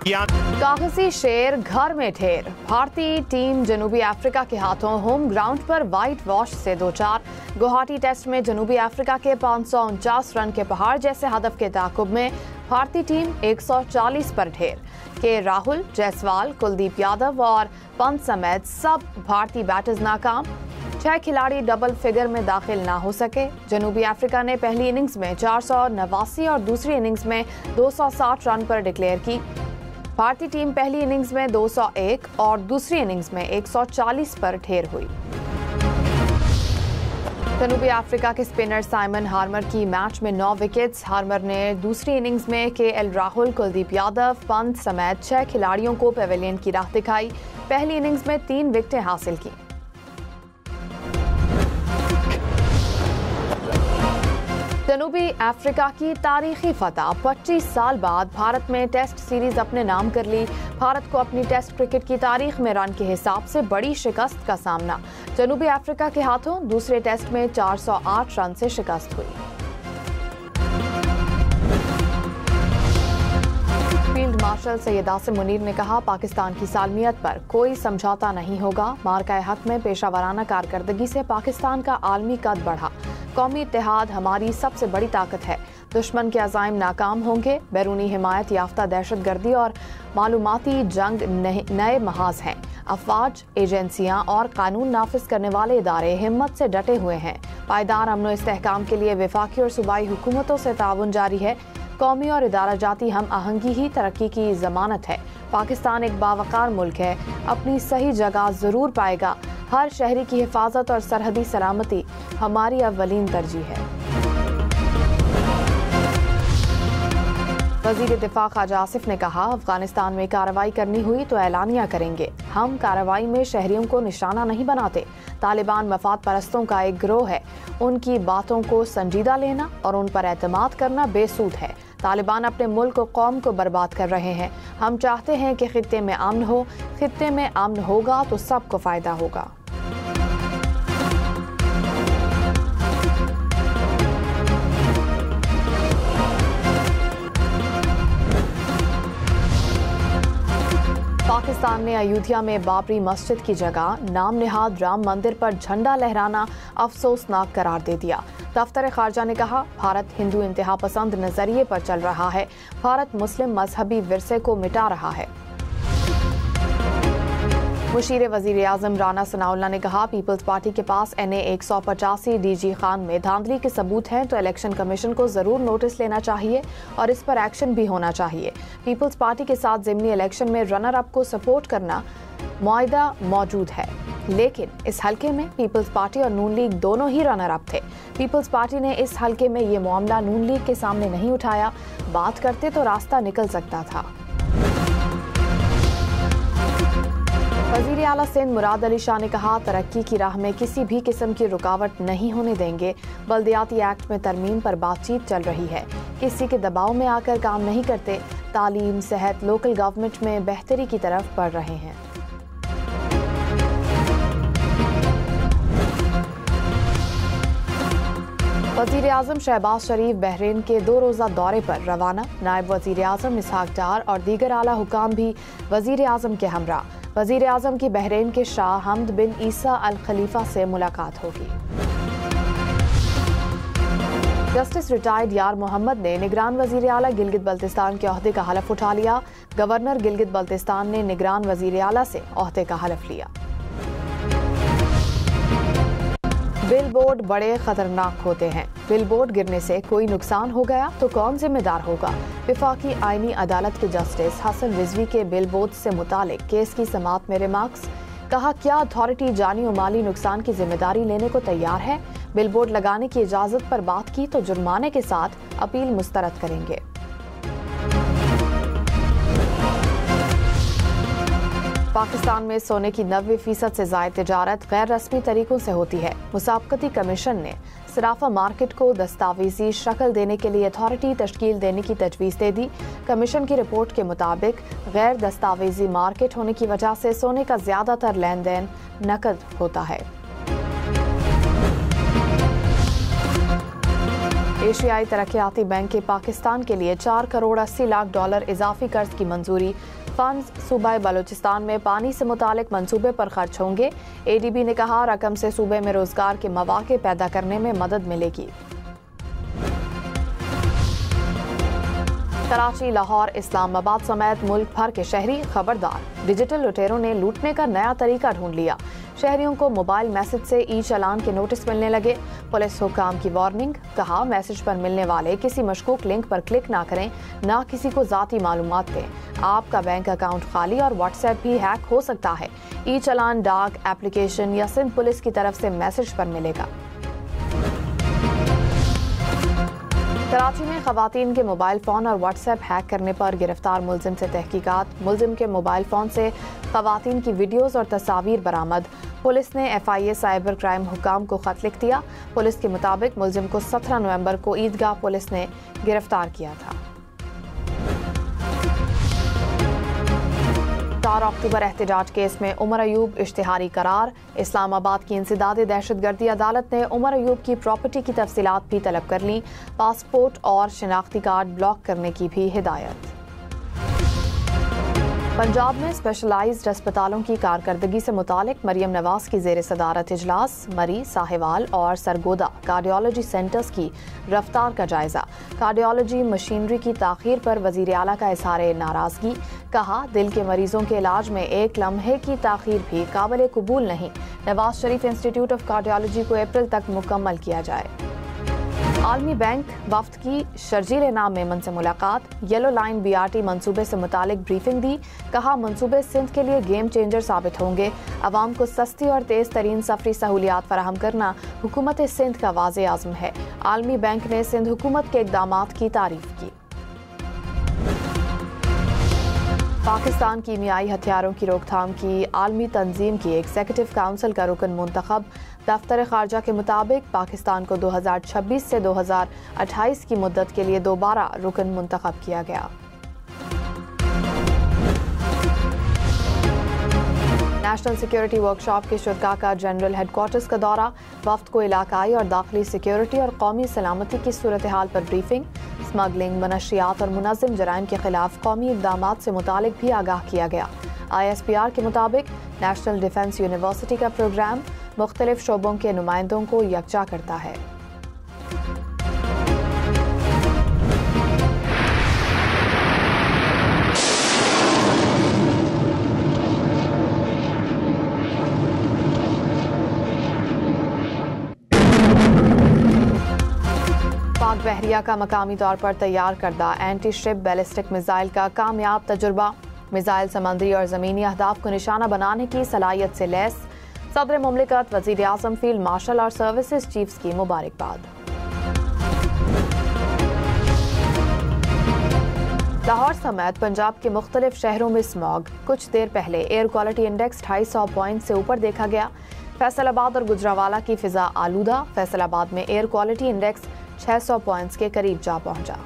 कागजी शेर घर में ढेर। भारतीय टीम जनूबी अफ्रीका के हाथों होम ग्राउंड पर वाइट वॉश से 2-4। गुवाहाटी टेस्ट में जनूबी अफ्रीका के 549 रन के पहाड़ जैसे हदफ के ताकुब में भारतीय टीम 140 पर ढेर। के राहुल, जायसवाल, कुलदीप यादव और पंत समेत सब भारतीय बैटर्स नाकाम। 6 खिलाड़ी डबल फिगर में दाखिल ना हो सके। जनूबी अफ्रीका ने पहली इनिंग्स में 489 और दूसरी इनिंग्स में 260 रन पर डिक्लेयर की। भारतीय टीम पहली इनिंग्स में 201 और दूसरी इनिंग्स में 140 पर ढेर हुई। जनूबी अफ्रीका के स्पिनर साइमन हार्मर की मैच में 9 विकेट्स। हार्मर ने दूसरी इनिंग्स में केएल राहुल, कुलदीप यादव, पंत समेत 6 खिलाड़ियों को पेविलियन की राह दिखाई। पहली इनिंग्स में 3 विकेटें हासिल की। जनूबी अफ्रीका की तारीखी फतह। 25 साल बाद भारत में टेस्ट सीरीज अपने नाम कर ली। भारत को अपनी टेस्ट क्रिकेट की तारीख में रन के हिसाब से बड़ी शिकस्त का सामना। जनूबी अफ्रीका के हाथों दूसरे टेस्ट में 408 रन से शिकस्त हुई। फील्ड मार्शल सैयद आसिम मुनीर ने कहा, पाकिस्तान की सालमियत पर कोई समझौता नहीं होगा। मार्काए हक में पेशावराना कारकर्दगी से पाकिस्तान का आलमी कद बढ़ा। कौमी इत्तेहाद हमारी सबसे बड़ी ताकत है। दुश्मन के अज़ाइम नाकाम होंगे। बैरूनी हिमायत याफ्ता दहशतगर्दी और मालूमाती जंग नए महाज हैं। अफवाज, एजेंसियां और कानून नाफिज करने वाले इदारे हिम्मत से डटे हुए हैं। पायदार अमन और इस्तेहकाम के लिए वफाकी और सूबाई हुकूमतों से ताउन जारी है। कौमी और इदारा जाती हम आहंगी ही तरक्की की जमानत है। पाकिस्तान एक बावकार मुल्क है, अपनी सही जगह जरूर पाएगा। हर शहरी की हिफाजत और सरहदी सलामती हमारी अव्वलीन तरजीह है। वज़ीर दिफा ख्वाजा आसिफ ने कहा, अफगानिस्तान में कार्रवाई करनी हुई तो ऐलानिया करेंगे। हम कार्रवाई में शहरियों को निशाना नहीं बनाते। तालिबान मफाद परस्तों का एक गिरोह है। उनकी बातों को संजीदा लेना और उन पर एतमाद करना बेसूद है। तालिबान अपने मुल्क और कौम को बर्बाद कर रहे हैं। हम चाहते हैं कि खित्ते में अमन हो। खित्ते में अमन होगा तो सबको फायदा होगा। पाकिस्तान ने अयोध्या में बाबरी मस्जिद की जगह नाम निहाद राम मंदिर पर झंडा लहराना अफसोसनाक करार दे दिया। दफ्तर खारजा ने कहा, भारत हिंदू इंतहा पसंद नजरिए पर चल रहा है। भारत मुस्लिम मजहबी विरसे को मिटा रहा है। मुशीर वजीर आजम राना सनाउल्लाह ने कहा, पीपल्स पार्टी के पास NA 185 DG खान में धांधली के सबूत हैं तो इलेक्शन कमीशन को जरूर नोटिस लेना चाहिए और इस पर एक्शन भी होना चाहिए। पीपल्स पार्टी के साथ ज़िमनी इलेक्शन में रनर अप को सपोर्ट करना मुआहदा मौजूद है, लेकिन इस हलके में पीपल्स पार्टी और नून लीग दोनों ही रनर अप थे। पीपल्स पार्टी ने इस हलके में ये मामला नून लीग के सामने नहीं उठाया। बात करते तो रास्ता निकल सकता था। वज़ीर आला सिंध मुराद अली शाह ने कहा, तरक्की की राह में किसी भी किस्म की रुकावट नहीं होने देंगे। बल्दियाती एक्ट में तरमीम पर बातचीत चल रही है। किसी के दबाव में आकर काम नहीं करते। तालीम, सेहत, लोकल गवर्नमेंट में बेहतरी की तरफ बढ़ रहे हैं। वज़ीर आज़म शहबाज शरीफ बहरीन के 2 रोज़ा दौरे पर रवाना। नायब वज़ीर आज़म इसहाक डार और दीगर आला हुकाम भी वज़ीर आज़म के हमरा। वज़ीर आज़म की बहरीन के शाह हमद बिन ईसा अल खलीफा से मुलाकात होगी। जस्टिस रिटायर्ड यार मोहम्मद ने निगरान वज़ीर आला गिलगित बल्तिस्तान के ओहदे का हलफ उठा लिया। गवर्नर गिलगित बल्तिस्तान ने निगरान वज़ीर आला से ओहदे का हलफ लिया। बिल बोर्ड बड़े खतरनाक होते हैं। बिल बोर्ड गिरने से कोई नुकसान हो गया तो कौन जिम्मेदार होगा। विफाकी आईनी अदालत के जस्टिस हसन रिजवी के बिल बोर्ड से मुतालिक केस की समाअत में रिमार्क्स। कहा, क्या अथॉरिटी जानी और माली नुकसान की जिम्मेदारी लेने को तैयार है। बिल बोर्ड लगाने की इजाजत पर बात की तो जुर्माने के साथ अपील मुस्तरद करेंगे। पाकिस्तान में सोने की 90% से ज़ायद तिजारत गैर रस्मी तरीकों से होती है। मुसाबकती कमीशन ने सराफा मार्केट को दस्तावेजी शक्ल देने के लिए अथॉरिटी तश्कील देने की तजवीज़ दे दी। कमीशन की रिपोर्ट के मुताबिक गैर दस्तावेजी मार्केट होने की वजह से सोने का ज़्यादातर लेन देन नकद होता है। एशियाई तरक्याती बैंक के पाकिस्तान के लिए 4 करोड़ 80 लाख डॉलर इजाफी कर्ज की मंजूरी। फंड्स सूबा बलूचिस्तान में पानी से मुतालिक मंसूबे पर खर्च होंगे। एडीबी ने कहा, रकम से सूबे में रोजगार के मौके पैदा करने में मदद मिलेगी। कराची, लाहौर, इस्लामाबाद समेत मुल्क भर के शहरी खबरदार, डिजिटल लुटेरों ने लूटने का नया तरीका ढूंढ लिया। शहरियों को मोबाइल मैसेज से ई चालान के नोटिस मिलने लगे। पुलिस हुक्काम की वार्निंग, कहा मैसेज पर मिलने वाले किसी मशकूक लिंक पर क्लिक ना करें, ना किसी को जाती मालूमात दें। आपका बैंक अकाउंट खाली और व्हाट्सएप भी हैक हो सकता है। ई चालान डाक एप्लीकेशन या सिंध पुलिस की तरफ से मैसेज पर मिलेगा। कराची में खवातीन के मोबाइल फ़ोन और व्हाट्सएप हैक करने पर गिरफ्तार मुलजिम से तहकीकात। मुलजिम के मोबाइल फ़ोन से खवातीन की वीडियोज़ और तस्वीर बरामद। पुलिस ने FIA साइबर क्राइम हुकाम को खत लिख दिया। पुलिस के मुताबिक मुलजिम को 17 नवंबर को ईदगाह पुलिस ने गिरफ्तार किया था। 4 अक्टूबर एहतजाज केस में उमर अयूब इश्तिहारी करार। इस्लामाबाद की इंसदादी दहशतगर्दी अदालत ने उमर अयूब की प्रॉपर्टी की तफसीलात भी तलब कर ली। पासपोर्ट और शिनाख्ती कार्ड ब्लॉक करने की भी हिदायत। पंजाब में स्पेशलाइज्ड अस्पतालों की कारकर्दगी से मुतालिक मरियम नवाज की जेर सदारत इजलास। मरी, साहिवाल और सरगोदा कार्डियोलॉजी सेंटर्स की रफ्तार का जायजा। कार्डियोलॉजी मशीनरी की ताखीर पर वजीर आला का इजहार नाराजगी। कहा, दिल के मरीजों के इलाज में एक लम्हे की ताखीर भी काबिल कबूल नहीं। Nawaz Sharif institute of cardiology को अप्रैल तक मुकम्मल किया जाए। आलमी बैंक वफ्द की शर्जील नाम मेमन से मुलाकात। येलो लाइन BRT मंसूबे से मुतालिक ब्रीफिंग दी। कहा, मंसूबे सिंध के लिए गेम चेंजर साबित होंगे। अवाम को सस्ती और तेज तरीन सफरी सहूलियात फराहम करना हुकूमत सिंध का वाज़े आज़म है। आलमी बैंक ने सिंध हुकूमत के इक़दामात की तारीफ की। पाकिस्तान कीमियाई हथियारों की रोकथाम की आलमी तंजीम की एग्जीक्यूटिव काउंसिल का रुकन मुंतखब। दफ्तर खारजा के मुताबिक पाकिस्तान को 2026 से 2028 की मुद्दत के लिए दोबारा रुकन मुंतखब किया गया। नेशनल सिक्योरिटी वर्कशॉप के शुरका का जनरल हेडक्वार्टर्स का दौरा। वफ्द को इलाकाई और दाखिली सिक्योरिटी और कौमी सलामती की सूरत हाल पर ब्रीफिंग। स्मगलिंग, मनशियात और मुनज़्ज़म जराइम के खिलाफ कौमी इक़दामात से मुतालिक भी आगाह किया गया। ISPR के मुताबिक नेशनल डिफेंस यूनिवर्सिटी का प्रोग्राम मुख्तलिफ शोबों के नुमाइंदों को यकजा करता है। पाक बहरिया का मकामी तौर पर तैयार करदा एंटी शिप बैलिस्टिक मिसाइल का कामयाब तजुर्बा। मिसाइल समंदरी और ज़मीनी अहदाफ को निशाना बनाने की सलाहियत से लैस। सदर मुमलिकत वज़ीर आज़म फील्ड मार्शल और सर्विसेज चीफ्स की मुबारकबाद। लाहौर समेत पंजाब के मुख्तलिफ शहरों में स्मॉग। कुछ देर पहले एयर क्वालिटी इंडेक्स 250 पॉइंट से ऊपर देखा गया। फैसलाबाद और गुजरावाला की फिजा आलूदा। फैसलाबाद में एयर क्वालिटी इंडेक्स 600 पॉइंट्स के करीब जा पहुंचा।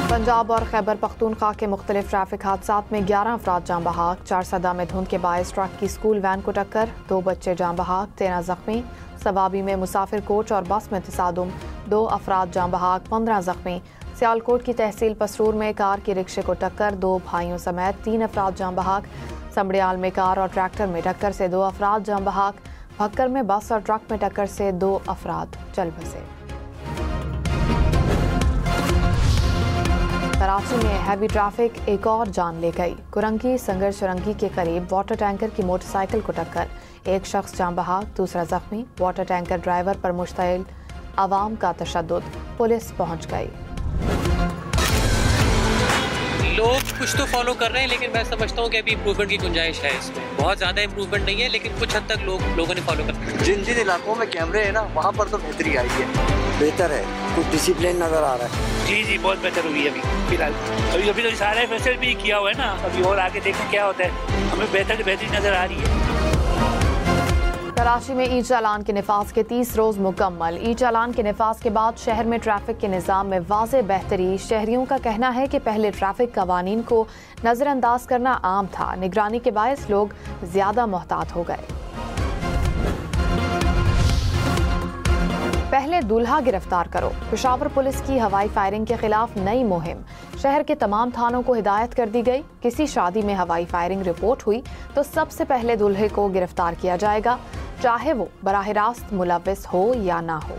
पंजाब और खैबर पख्तूनख्वा के मुख्तलिफ ट्रैफिक हादसात में 11 अफराद जाँ बहाक। 4 सदा में धुंध के बायस ट्रक की स्कूल वैन को टक्कर। 2 बच्चे जाँ बहाक, 13 जख्मी। सवाबी में मुसाफिर कोच और बस में तसादुम, 2 अफराद जाँ बहाक, 15 जख्मी। सियालकोट की तहसील पसरूर में कार की रिक्शे को टक्कर, 2 भाइयों समेत 3 अफराद जाँ बहाक। समड़ियाल में कार और ट्रैक्टर में टक्कर से 2 अफराद जाँ बहाक। भक्कर में बस और ट्रक में टक्कर से 2 अफराद जल बसे। कराची में हैवी ट्रैफिक एक और जान ले गई। कुरंगी संगर सुरंगी के करीब वाटर टैंकर की मोटरसाइकिल को टक्कर। एक शख्स जाँ बहाक, दूसरा जख्मी। वाटर टैंकर ड्राइवर पर मुश्तइल अवाम का तशद्दुद। पुलिस पहुंच गई। लोग कुछ तो फॉलो कर रहे हैं, लेकिन मैं समझता हूँ कि अभी इम्प्रूवमेंट की गुंजाइश है इसमें। बहुत ज़्यादा इम्प्रूवमेंट नहीं है, लेकिन कुछ हद तक लोगों ने फॉलो कर। जिन जिन इलाकों में कैमरे हैं ना, वहाँ पर तो बेहतरी आई है। बेहतर है, कुछ डिसिप्लिन नज़र आ रहा है। जी बहुत बेहतर हुई है अभी फिलहाल। अभी तो सारे फैसले भी किया हुआ है ना, अभी और आगे देखते क्या होता है। हमें बेहतरी नज़र आ रही है। कराची में ई चालान के निफाज के 30 रोज मुकम्मल। ई चालान के निफाज के बाद शहर में ट्रैफिक के निज़ाम में वाज़े बेहतरी। शहरियों का कहना है कि पहले ट्रैफिक कवानीन को नज़रअंदाज करना आम था। निगरानी के बायस लोग ज्यादा मोहतात हो गए। पहले दूल्हा गिरफ्तार करो। पेशावर पुलिस की हवाई फायरिंग के खिलाफ नई मुहिम। शहर के तमाम थानों को हिदायत कर दी गई। किसी शादी में हवाई फायरिंग रिपोर्ट हुई तो सबसे पहले दूल्हे को गिरफ्तार किया जाएगा, चाहे वो बराह रास्त मुलव्विस हो या ना हो।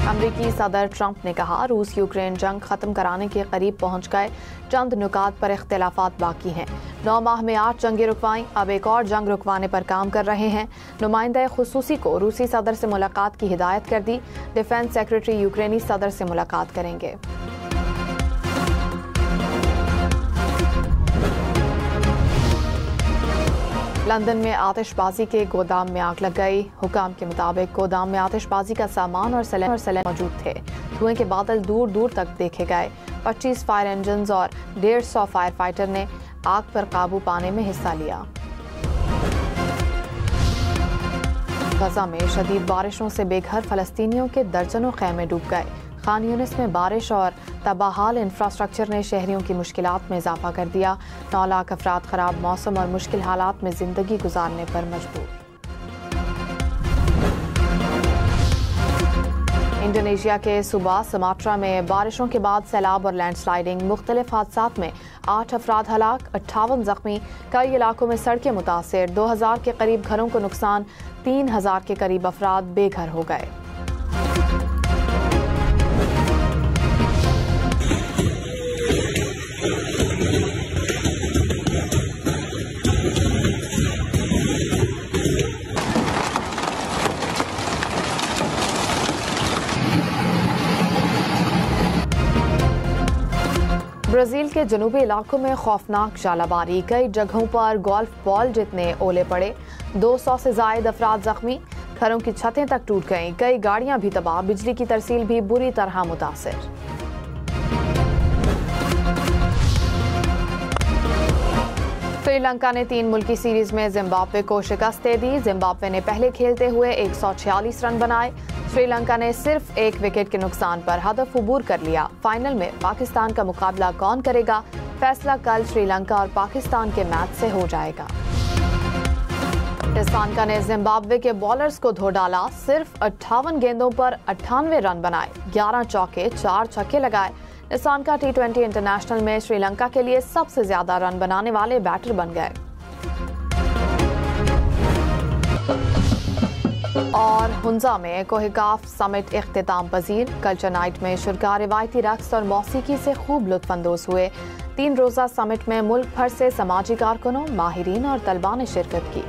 अमरीकी सदर ट्रंप ने कहा, रूस यूक्रेन जंग खत्म कराने के करीब पहुंच गए, चंद नुकात पर इख्तिलाफात बाकी हैं। 9 माह में 8 जंगें रुकवाईं, अब एक और जंग रुकवाने पर काम कर रहे हैं। नुमाइंदा खुसूसी को रूसी सदर से मुलाकात की हिदायत कर दी। डिफेंस सेक्रेटरी यूक्रेनी सदर से मुलाकात करेंगे। लंदन में आतिशबाजी के गोदाम में आग लग गई। हुकाम के मुताबिक गोदाम में आतिशबाजी का सामान और सिलेंडर मौजूद थे। धुएं के बादल दूर दूर तक देखे गए। 25 फायर इंजन और 150 फायर फाइटर ने आग पर काबू पाने में हिस्सा लिया। गजा में शदीद बारिशों से बेघर फलस्तीनियों के दर्जनों खैमे डूब गए। खान यूनिस में बारिश और तबाहाल इंफ्रास्ट्रक्चर ने शहरियों की मुश्किलात में इजाफा कर दिया। 9 लाख अफराद खराब मौसम और मुश्किल हालात में जिंदगी गुजारने पर मजबूर। इंडोनेशिया के सूबा सुमात्रा में बारिशों के बाद सैलाब और लैंडस्लाइडिंग। मुख्तलिफ हादसात में 8 अफराद हलाक, 58 जख्मी। कई इलाकों में सड़कें मुतासिर। 2000 के करीब घरों को नुकसान। 3000 के करीब अफराद बेघर हो गए। ब्राजील के जनूबी इलाकों में खौफनाक जालाबारी। कई जगहों पर गोल्फ बॉल जितने ओले पड़े। 200 से जायद अफराद जख्मी। घरों की छतें तक टूट गईं। कई गाड़ियां भी तबाह। बिजली की तरसील भी बुरी तरह मुतासिर। श्रीलंका ने 3 मुल्की सीरीज में जिम्बाब्वे को शिकस्त दे दी। जिम्बाब्वे ने पहले खेलते हुए 146 रन बनाए। श्रीलंका ने सिर्फ 1 विकेट के नुकसान पर हदफ अबूर कर लिया। फाइनल में पाकिस्तान का मुकाबला कौन करेगा, फैसला कल श्रीलंका और पाकिस्तान के मैच से हो जाएगा। श्रीलंका ने जिम्बाब्वे के बॉलर्स को धो डाला। सिर्फ 58 गेंदों पर 98 रन बनाए। 11 चौके 4 छक्के लगाए। श्रीलंका T20 इंटरनेशनल में श्रीलंका के लिए सबसे ज्यादा रन बनाने वाले बैटर बन गए। और हुंजा में कोहिगाफ समिट इख्तिताम पजीर। कल्चर नाइट में शुरा रिवायती रक्स और मौसीकी से खूब लुत्फानंदोज हुए। 3 रोजा समिट में मुल्क भर से समाजी कारकुनों, माहिरीन और तलबा ने शिरकत की।